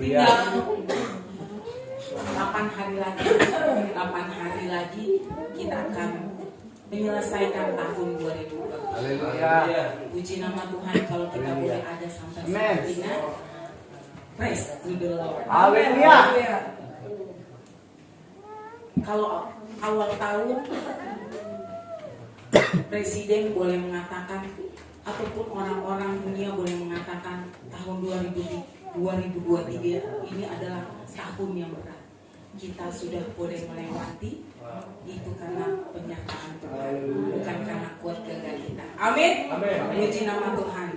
Tinggal 8 hari lagi, 8 hari lagi kita akan menyelesaikan tahun 2020. Puji nama Tuhan kalau kita boleh ada sampai saat ini. Praise to the Lord. Haleluya. Kalau awal tahun presiden boleh mengatakan ataupun orang-orang dunia boleh mengatakan tahun 2023 ini adalah tahun yang berat. Kita sudah boleh melewati itu karena penyertaan Tuhan, bukan karena kuat gagah kita. Amin. Puji nama Tuhan.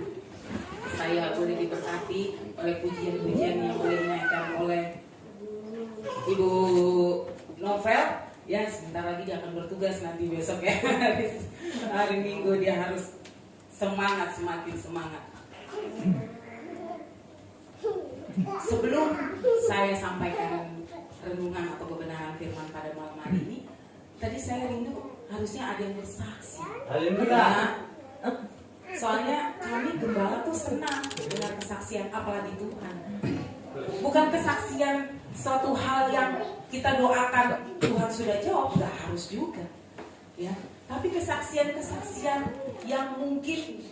Saya boleh diberkati oleh pujian-pujian yang boleh dinaikkan oleh Ibu Novel. Ya, sebentar lagi dia akan bertugas nanti besok ya. Hari Minggu dia harus semangat, semakin semangat. Sebelum saya sampaikan renungan atau kebenaran firman pada malam hari ini, tadi saya rindu harusnya ada yang bersaksi. Haleluya. Soalnya kami gembala tuh senang dengan kesaksian, apalagi Tuhan. Bukan kesaksian suatu hal yang kita doakan Tuhan sudah jawab, nggak harus juga, ya. Tapi kesaksian-kesaksian yang mungkin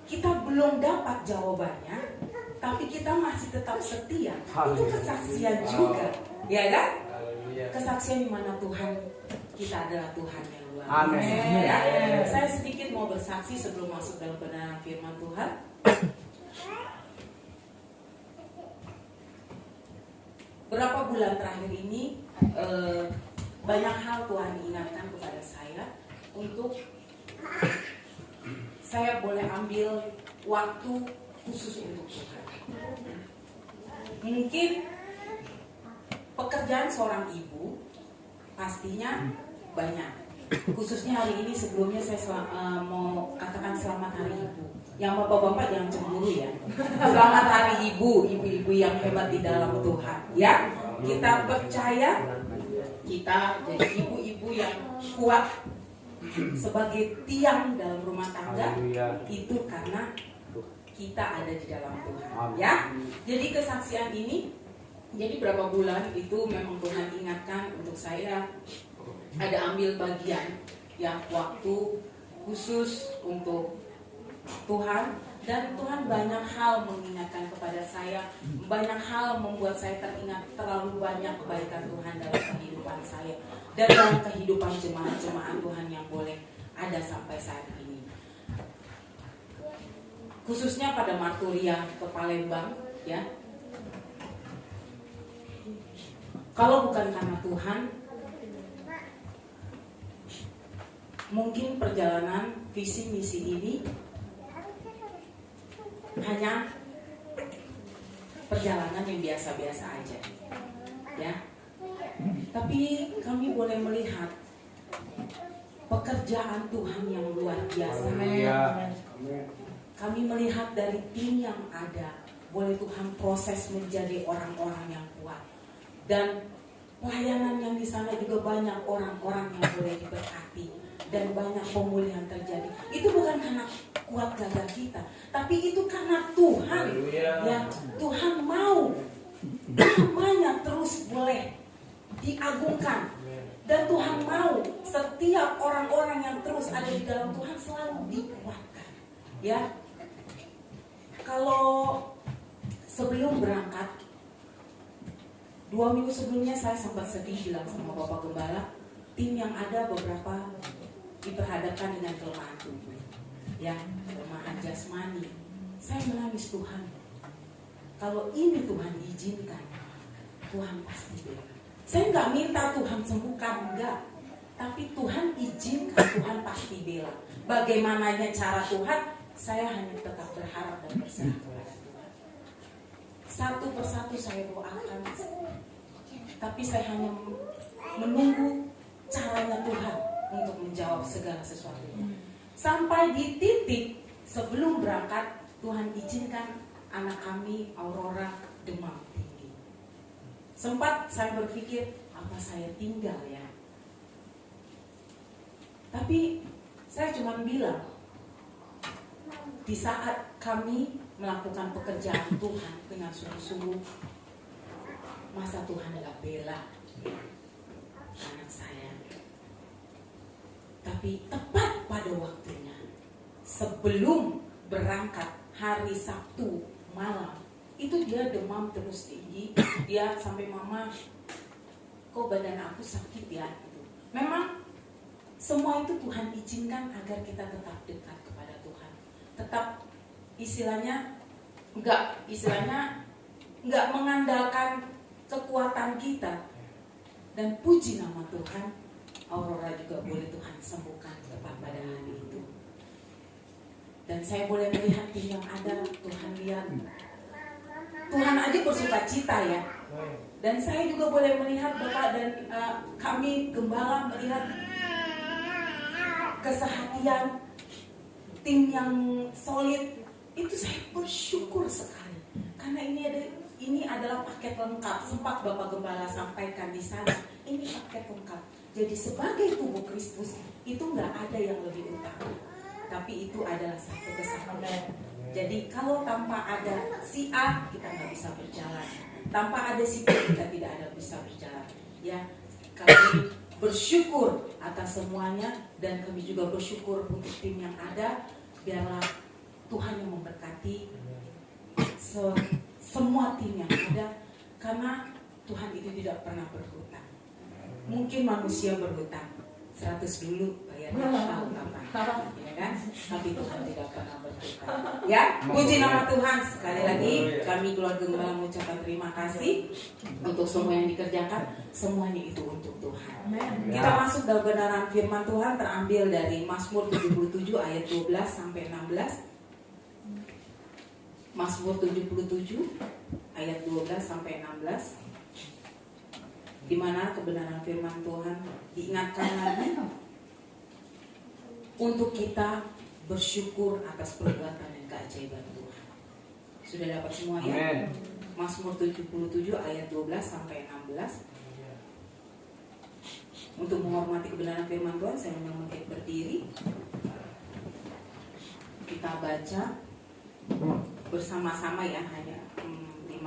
kita belum dapat jawabannya, tapi kita masih tetap setia, itu kesaksian juga, ya kan? Kesaksian di mana Tuhan kita adalah Tuhan yang luar biasa. Amin. Ya? Saya sedikit mau bersaksi sebelum masuk dalam kebenaran firman Tuhan. Berapa bulan terakhir ini banyak hal Tuhan ingatkan kepada saya untuk saya boleh ambil waktu khusus untuk Tuhan. Mungkin pekerjaan seorang ibu pastinya banyak. Khususnya hari ini sebelumnya saya mau katakan selamat hari ibu. Yang bapak-bapak jangan cemburu ya. Selamat hari ibu, ibu-ibu yang hebat di dalam Tuhan. Ya, kita percaya kita jadi ibu-ibu yang kuat sebagai tiang dalam rumah tangga. Itu karena kita ada di dalam Tuhan. Ya, jadi kesaksian ini. Jadi berapa bulan itu memang Tuhan ingatkan untuk saya ada ambil bagian yang waktu khusus untuk Tuhan, dan Tuhan banyak hal mengingatkan kepada saya, banyak hal membuat saya teringat terlalu banyak kebaikan Tuhan dalam kehidupan saya dan dalam kehidupan jemaat-jemaat Tuhan yang boleh ada sampai saat ini. Khususnya pada Marturia ke Palembang, ya. Kalau bukan karena Tuhan, mungkin perjalanan visi misi ini hanya perjalanan yang biasa-biasa aja, ya. Tapi kami boleh melihat pekerjaan Tuhan yang luar biasa. Kami melihat dari tim yang ada, boleh Tuhan proses menjadi orang-orang yang kuat. Dan pelayanan yang di sana juga banyak orang-orang yang boleh diberkati dan banyak pemulihan terjadi. Itu bukan karena kuat gagah kita, tapi itu karena Tuhan. Ya, Tuhan mau namanya terus boleh diagungkan, dan Tuhan mau setiap orang-orang yang terus ada di dalam Tuhan selalu dikuatkan. Ya, kalau sebelum berangkat 2 minggu sebelumnya saya sempat sedih bilang sama Bapak Gembala, tim yang ada beberapa diperhadapkan dengan kelemahan tubuh, ya, kelemahan jasmani. Saya menangis, Tuhan, kalau ini Tuhan izinkan, Tuhan pasti bela. Saya nggak minta Tuhan sembuhkan, enggak, tapi Tuhan izinkan, Tuhan pasti bela. Bagaimananya cara Tuhan, saya hanya tetap berharap dan berserah kepada Tuhan. Satu persatu saya doakan, tapi saya hanya menunggu caranya Tuhan untuk menjawab segala sesuatunya. Sampai di titik sebelum berangkat, Tuhan izinkan anak kami Aurora demam tinggi. Sempat saya berpikir, apa saya tinggal ya? Tapi saya cuma bilang, di saat kami melakukan pekerjaan Tuhan dengan sungguh-sungguh, masa Tuhan gak bela anak saya? Tapi tepat pada waktunya, sebelum berangkat hari Sabtu malam, itu dia demam terus tinggi. Dia sampai, mama, kok badan aku sakit ya? Gitu. Memang semua itu Tuhan izinkan agar kita tetap dekat kepada Tuhan. Tetap istilahnya nggak mengandalkan kekuatan kita. Dan puji nama Tuhan, Aurora juga boleh Tuhan sembuhkan tepat pada hari itu. Dan saya boleh melihat tim yang ada, Tuhan lihat, Tuhan aja bersuka cita ya. Dan saya juga boleh melihat Bapak dan kami gembala melihat kesehatian tim yang solid. Itu saya bersyukur sekali karena ini adalah paket lengkap. Sempat Bapak Gembala sampaikan di sana, ini paket lengkap. Jadi sebagai tubuh Kristus itu nggak ada yang lebih utama, tapi itu adalah satu kesatuan. Jadi kalau tanpa ada si A kita nggak bisa berjalan, tanpa ada si B kita tidak ada bisa berjalan. Ya, kami bersyukur atas semuanya dan kami juga bersyukur untuk tim yang ada. Biarlah Tuhan yang memberkati semua tim yang ada, karena Tuhan itu tidak pernah berhutang. Mungkin manusia berhutang 100 dulu bayarnya tahu kapan, ya kan? Tapi Tuhan tidak pernah berhutang. Ya, puji nama Tuhan. Sekali lagi kami keluarga Gembala mengucapkan terima kasih untuk semua yang dikerjakan. Semuanya itu untuk Tuhan. Kita masuk dalam kebenaran firman Tuhan terambil dari Mazmur 77 ayat 12 sampai 16. Mazmur 77 ayat 12 sampai 16, di mana kebenaran firman Tuhan diingatkan lagi untuk kita bersyukur atas perbuatan dan keajaiban Tuhan. Sudah dapat semua ya? Amen. Mazmur 77 ayat 12 sampai 16. Untuk menghormati kebenaran firman Tuhan, saya mengundang berdiri. Kita baca bersama-sama ya, hanya 4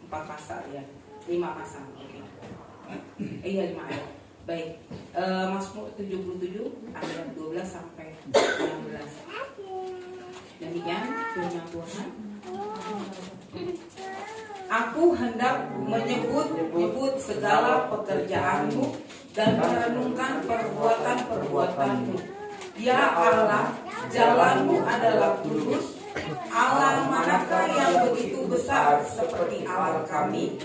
pasal ya, 5 pasal. Oke. Iya 5 ayat. Baik. Mazmur 77 ayat 12 sampai 16. Demikian firman Tuhan. Aku hendak menyebut segala pekerjaanmu dan merenungkan perbuatan-perbuatanmu. Ya Allah, jalanmu adalah kudus. Allah manakah yang begitu besar seperti Allah kami?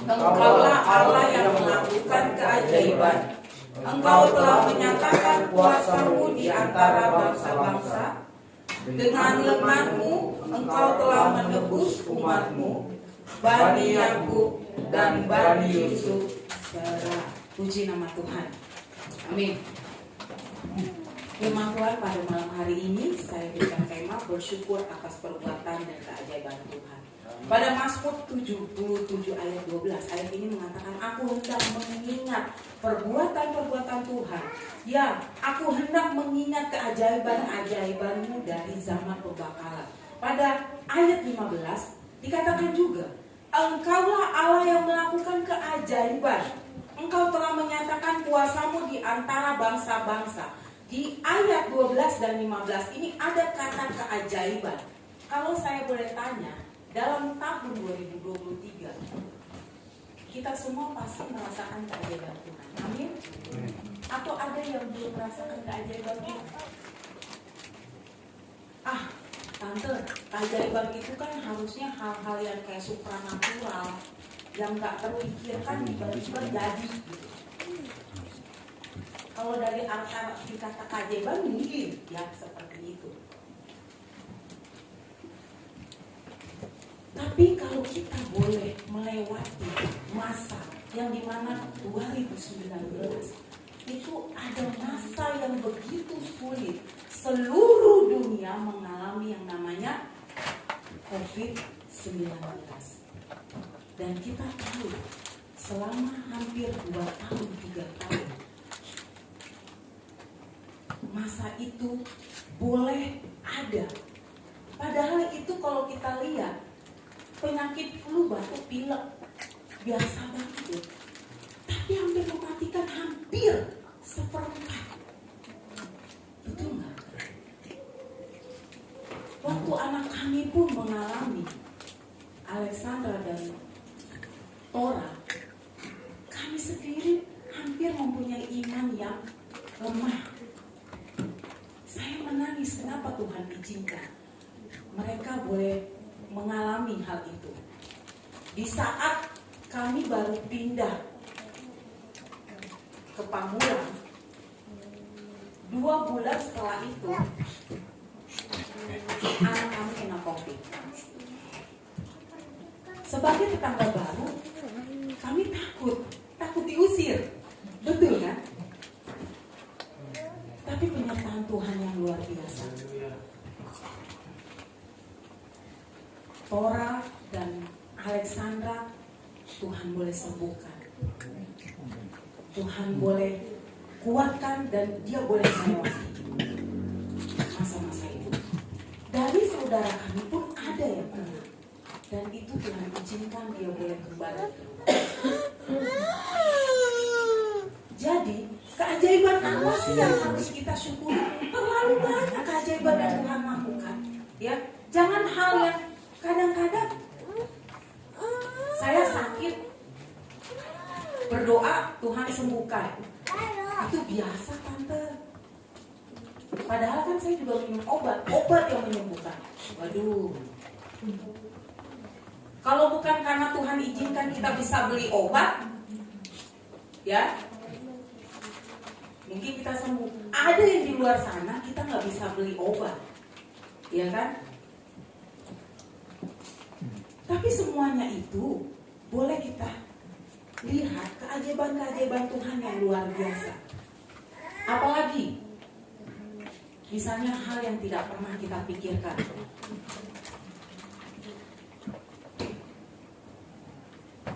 Engkaulah Allah yang melakukan keajaiban. Engkau telah menyatakan kuasa-Mu di antara bangsa-bangsa. Dengan lenganmu engkau telah menebus umat-Mu, Bani Yakub dan Bani Yusuf. Puji nama Tuhan. Amin. Firman Tuhan pada malam hari ini saya berikan tema bersyukur atas perbuatan dan keajaiban Tuhan. Pada Mazmur 77 ayat 12, ayat ini mengatakan, aku hendak mengingat perbuatan-perbuatan Tuhan. Ya, aku hendak mengingat keajaiban-ajaiban-Mu dari zaman purbakala. Pada ayat 15 dikatakan juga, Engkaulah Allah yang melakukan keajaiban. Engkau telah menyatakan kuasa-Mu di antara bangsa-bangsa. Di ayat 12 dan 15 ini ada kata keajaiban. Kalau saya boleh tanya, dalam tahun 2023 kita semua pasti merasakan keajaiban Tuhan. Amin. Atau ada yang belum merasakan keajaiban Tuhan? Tante, keajaiban itu kan harusnya hal-hal yang kayak supranatural, yang gak terpikirkan tiba-tiba jadi gitu. Kalau dari arti kata keajaiban mungkin ya seperti itu. Tapi kalau kita boleh melewati masa yang dimana 2019 itu ada masa yang begitu sulit, seluruh dunia mengalami yang namanya COVID-19. Dan kita tahu selama hampir 2 tahun, 3 tahun masa itu boleh ada. Padahal itu kalau kita lihat penyakit flu, batuk, pilek biasa banget. Tapi hampir mematikan hampir seperempat. Betul nggak? Waktu anak kami pun mengalami Alexandra dan Tora, kami sendiri hampir mempunyai iman yang lemah. Saya menangis, kenapa Tuhan izinkan mereka boleh mengalami hal itu. Di saat kami baru pindah ke Pamulang, 2 bulan setelah itu anak kami kena COVID. Sebagai tetangga baru, kami takut diusir, betul kan? Tapi penyertaan Tuhan yang luar biasa. Tora dan Alexandra Tuhan boleh sembuhkan, Tuhan boleh kuatkan, dan dia boleh melewati masa-masa itu. Dari saudara kami pun ada yang kena, dan itu Tuhan izinkan dia boleh kembali. Jadi keajaiban apa sih yang harus kita syukuri? Terlalu banyak keajaiban yang Tuhan lakukan. Ya, jangan hal yang kadang-kadang saya sakit, berdoa Tuhan sembuhkan. Itu biasa, tante. Padahal kan saya juga minum obat yang menyembuhkan. Waduh. Kalau bukan karena Tuhan izinkan kita bisa beli obat, ya, mungkin kita sembuh. Ada yang di luar sana kita nggak bisa beli obat, ya kan? Tapi semuanya itu boleh kita lihat keajaiban-keajaiban Tuhan yang luar biasa. Apalagi misalnya hal yang tidak pernah kita pikirkan.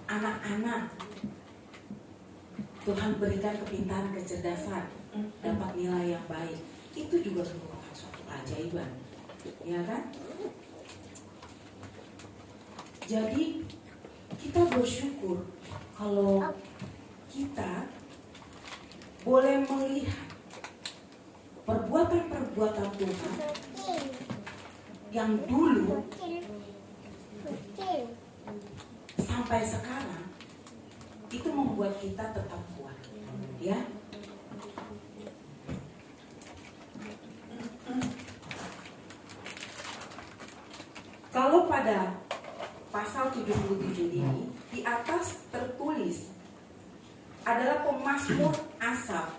Anak-anak Tuhan berikan kepintaran, kecerdasan, dapat nilai yang baik. Itu juga merupakan suatu keajaiban, ya kan? Jadi kita bersyukur kalau kita boleh melihat perbuatan-perbuatan Tuhan yang dulu sampai sekarang itu membuat kita tetap kuat, ya. Kalau pada pasal 77 ini di atas tertulis adalah pemazmur Asaf,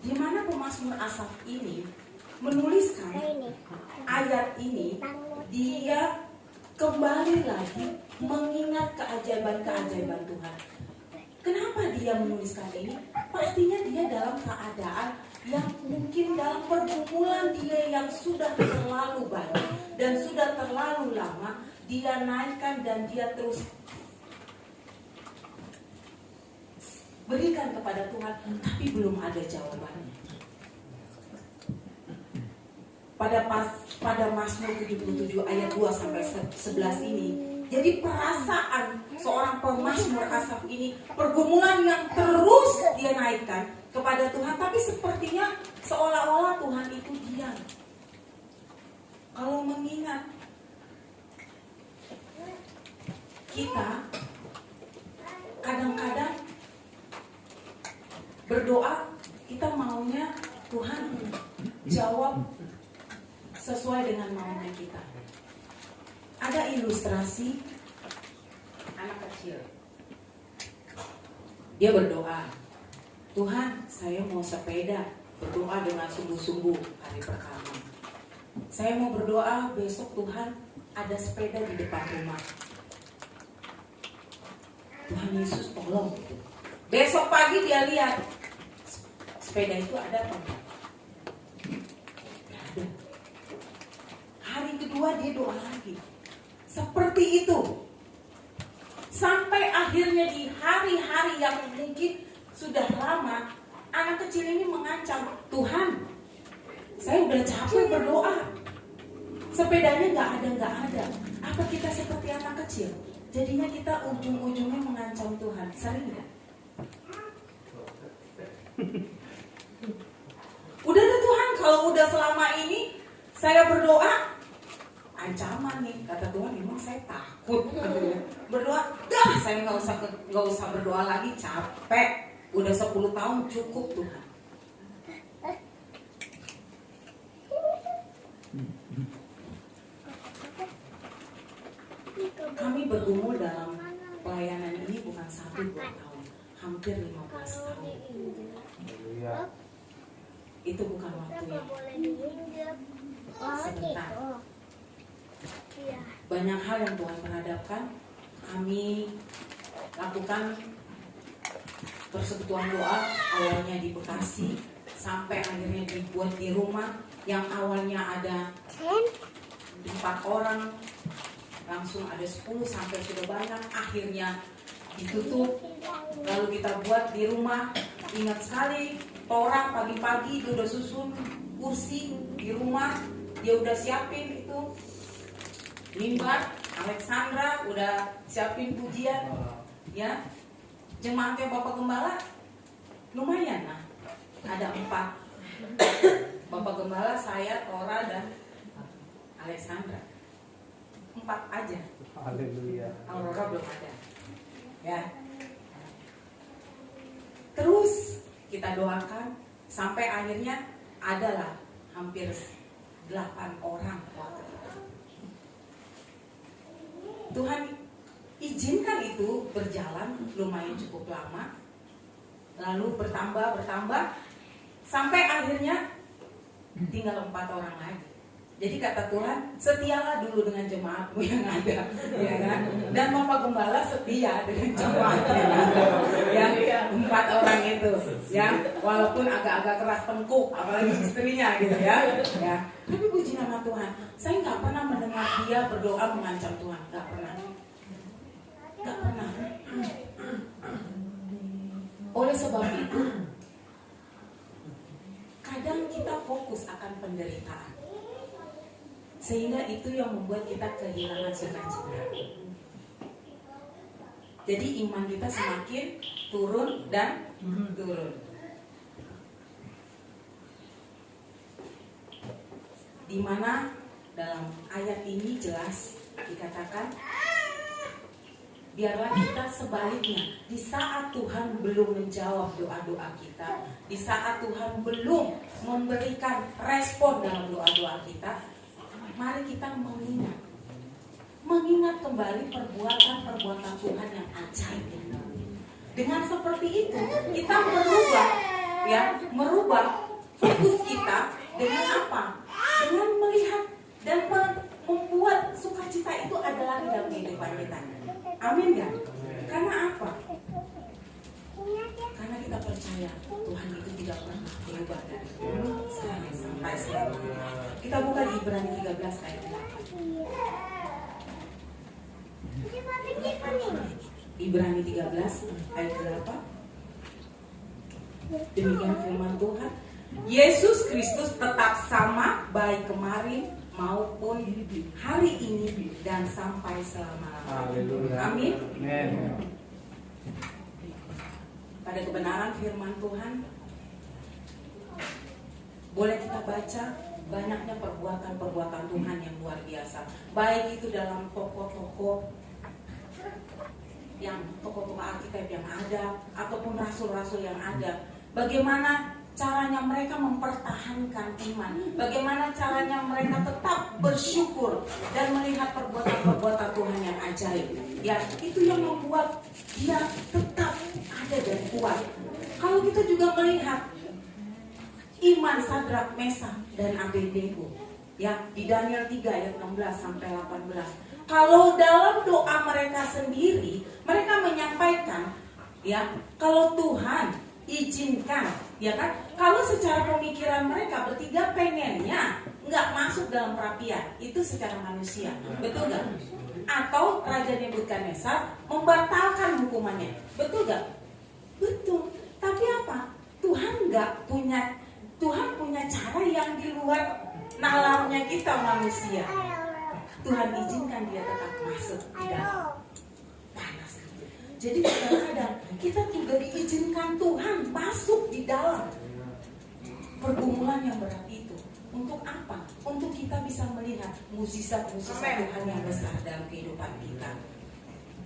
di mana pemazmur Asaf ini menuliskan ayat ini. Dia kembali lagi mengingat keajaiban-keajaiban Tuhan. Kenapa dia menuliskan ini? Pastinya dia dalam keadaan yang mungkin dalam pergumulan dia yang sudah terlalu banyak dan sudah terlalu lama. Dia naikkan dan dia terus berikan kepada Tuhan, tapi belum ada jawabannya. Pada Mazmur 77 ayat 2 sampai 11 ini, jadi perasaan seorang pemazmur Asaf ini, pergumulan yang terus dia naikkan kepada Tuhan, tapi sepertinya seolah-olah Tuhan itu diam. Kalau mengingat kita kadang-kadang berdoa, kita maunya Tuhan jawab sesuai dengan maunya kita. Ada ilustrasi anak kecil. Dia berdoa, Tuhan, saya mau sepeda. Berdoa dengan sungguh-sungguh hari pertama. Saya mau berdoa besok Tuhan ada sepeda di depan rumah. Tuhan Yesus tolong. Besok pagi dia lihat sepeda itu ada apa enggak? Ada. Hari kedua dia doa lagi. Seperti itu. Sampai akhirnya di hari-hari yang mungkin sudah lama, anak kecil ini mengancam, Tuhan, Saya udah capek berdoa. Sepedanya nggak ada. Apa kita seperti anak kecil? Jadinya kita ujung-ujungnya mengancam Tuhan. Sering nggak? Udah deh Tuhan, kalau udah selama ini saya berdoa, ancaman nih, kata Tuhan, memang saya takut berdoa. Dah, saya nggak usah berdoa lagi, capek. Udah 10 tahun cukup Tuhan. Kami bergumul dalam pelayanan ini bukan 1-2 tahun, hampir 15 tahun. Itu bukan waktu yang sebentar. Banyak hal yang Tuhan perhadapkan. Kami lakukan persekutuan doa awalnya di Bekasi, sampai akhirnya dibuat di rumah yang awalnya ada 4 orang, langsung ada 10 sampai sudah banyak, akhirnya ditutup. Lalu kita buat di rumah. Ingat sekali, Tora pagi-pagi dia udah susun kursi di rumah, dia udah siapin itu mimbar. Alexandra udah siapin pujian, ya. Jemaatnya Bapak Gembala lumayan, nah ada 4. Bapak Gembala, saya, Tora, dan Alexandra. 4 aja. Haleluya. Aurora belum ada, ya. Terus kita doakan sampai akhirnya adalah hampir 8 orang waktu itu. Tuhan izinkan itu berjalan lumayan cukup lama, lalu bertambah sampai akhirnya tinggal 4 orang lagi. Jadi kata Tuhan, setialah dulu dengan jemaatmu yang ada, ya kan? Dan Bapak Gembala setia dengan jemaat yang ada, ya. 4 orang itu, ya. Walaupun agak-agak keras tengkuk, apalagi istrinya gitu, ya. Tapi puji nama Tuhan, saya nggak pernah mendengar dia berdoa mengancam Tuhan, nggak pernah. Oleh sebab itu, kadang kita fokus akan penderitaan, sehingga itu yang membuat kita kehilangan sukacita. Jadi iman kita semakin turun dan turun. Di mana dalam ayat ini jelas dikatakan, biarlah kita sebaliknya, di saat Tuhan belum menjawab doa-doa kita, di saat Tuhan belum memberikan respon dalam doa-doa kita, mari kita mengingat kembali perbuatan-perbuatan Tuhan yang ajaib. Dengan seperti itu kita merubah fokus kita dengan apa? Dengan melihat dan membuat sukacita itu adalah di dalam kehidupan kita. Amin kan? Karena apa? Karena kita percaya Tuhan itu tidak pernah berubah dari dulu sekarang sampai selamanya. Kita buka di Ibrani 13 ayat 8. Ibrani 13 ayat 8. Demikian firman Tuhan. Yesus Kristus tetap sama baik kemarin maupun hari ini dan sampai selama-lamanya. Amin. Pada kebenaran firman Tuhan, boleh kita baca banyaknya perbuatan-perbuatan Tuhan yang luar biasa. Baik itu dalam tokoh-tokoh Alkitab yang ada, ataupun rasul-rasul yang ada. Bagaimana caranya mereka mempertahankan iman, bagaimana caranya mereka tetap bersyukur dan melihat perbuatan-perbuatan Tuhan yang ajaib. Ya, itu yang membuat dia tetap ada dan kuat. Kalau kita juga melihat iman Sadrak, Mesak, dan Abednego, ya, di Daniel 3 ayat 16 sampai 18. Kalau dalam doa mereka sendiri, mereka menyampaikan, ya, kalau Tuhan izinkan, ya kan? Kalau secara pemikiran mereka bertiga pengennya nggak masuk dalam perapian, itu secara manusia, betul nggak? Atau Raja Nebukadnezar membatalkan hukumannya, betul nggak? Betul. Tapi apa? Tuhan nggak punya Tuhan punya cara yang di luar nalarnya kita manusia. Tuhan izinkan dia tetap masuk di dalam panas. Jadi kadang-kadang kita juga diizinkan Tuhan masuk di dalam pergumulan yang berat itu. Untuk apa? Untuk kita bisa melihat mukjizat-mukjizat Tuhan yang besar dalam kehidupan kita.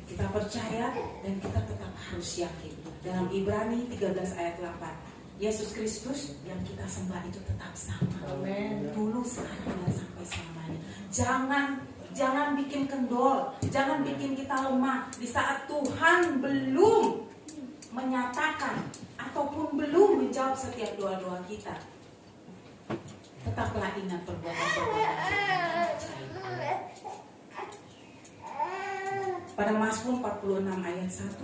Kita percaya dan kita tetap harus yakin. Dalam Ibrani 13 ayat 8, Yesus Kristus yang kita sembah itu tetap sama. Amen. Dulu, sekarang, dan sampai selamanya. Jangan bikin kendor, jangan bikin kita lemah di saat Tuhan belum menyatakan ataupun belum menjawab setiap doa-doa kita. Tetaplah ingat perbuatan-perbuatan Tuhan. Pada Mazmur 46 ayat 1,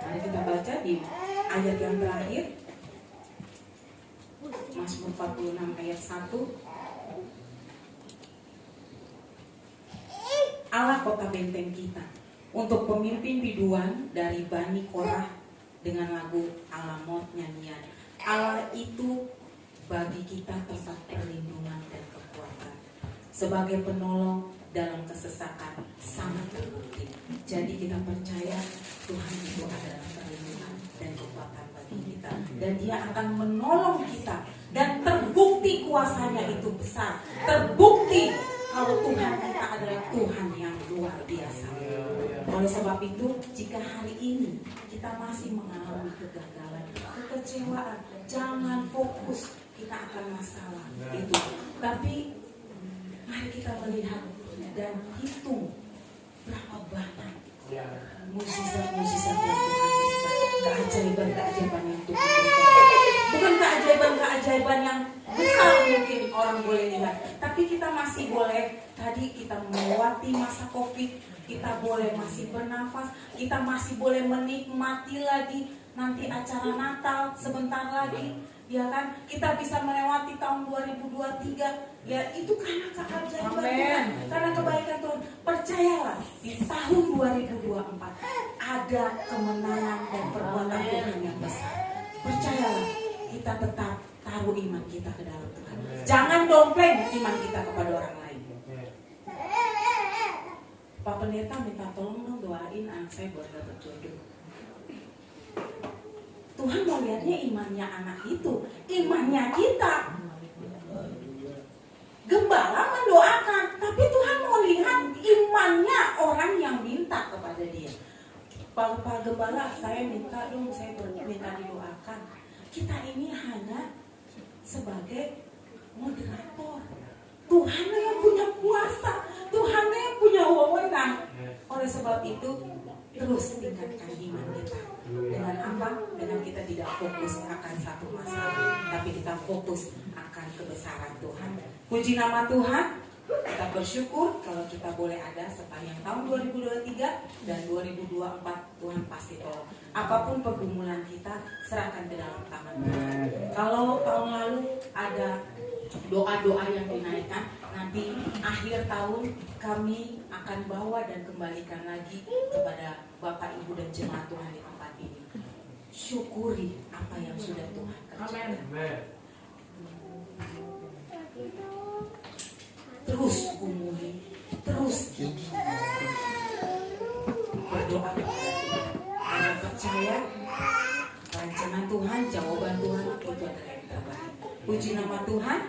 mari kita baca di ayat yang terakhir. Mazmur 46 ayat 1. Allah kota benteng kita, untuk pemimpin biduan dari Bani Korah dengan lagu Alamot nyanyian. Allah itu bagi kita tempat perlindungan dan kekuatan, sebagai penolong dalam kesesakan sangat terbukti. Jadi kita percaya Tuhan itu adalah perlindungan dan kekuatan bagi kita, dan Dia akan menolong kita, dan terbukti kuasanya itu besar. Terbukti kalau Tuhan kita adalah Tuhan yang luar biasa. Oleh sebab itu, jika hari ini kita masih mengalami kegagalan, kekecewaan, jangan fokus kita akan masalah itu. Tapi mari kita melihat dan hitung berapa banyak mukjizat-mukjizat yang Tuhan berikan, keajaiban-keajaiban yang Tuhan berikan. Bukan keajaiban-keajaiban yang besar mungkin orang boleh lihat, tapi kita masih boleh, tadi kita melewati masa Covid, kita boleh masih bernafas, kita masih boleh menikmati lagi nanti acara Natal sebentar lagi, ya kan? Kita bisa melewati tahun 2023, ya itu karena keajaiban Tuhan, karena kebaikan Tuhan. Percayalah, di tahun 2024 ada kemenangan dan perbuatan Tuhan yang besar. Percayalah, kita tetap taruh iman kita ke dalam Tuhan. Jangan dompleng iman kita kepada orang lain. Pak Pendeta minta tolong dong doain anak saya buat dapat jodoh. Tuhan mau lihatnya imannya anak itu, imannya kita. Gembala mendoakan, tapi Tuhan mau lihat imannya orang yang minta kepada dia. Pak Gembala, saya minta dong, saya minta didoakan. Kita ini hanya sebagai moderator. Tuhan yang punya kuasa, Tuhan yang punya wewenang. Oleh sebab itu, terus tingkatkan iman kita. Dengan apa? Dengan kita tidak fokus akan satu masalah, tapi kita fokus akan kebesaran Tuhan. Puji nama Tuhan. Kita bersyukur kalau kita boleh ada sepanjang tahun 2023 dan 2024. Tuhan pasti tolong. Apapun pergumulan kita, serahkan ke dalam tangan Tuhan. Kalau tahun lalu ada doa-doa yang dinaikkan, nanti akhir tahun kami akan bawa dan kembalikan lagi kepada Bapak, Ibu, dan jemaat Tuhan di tempat ini. Syukuri apa yang sudah Tuhan kerjakan. Terus gumuli, terus gigi, berdoa kepada Tuhan. Karena percaya rancangan Tuhan, jawaban Tuhan itu adalah yang terbaik. Puji nama Tuhan.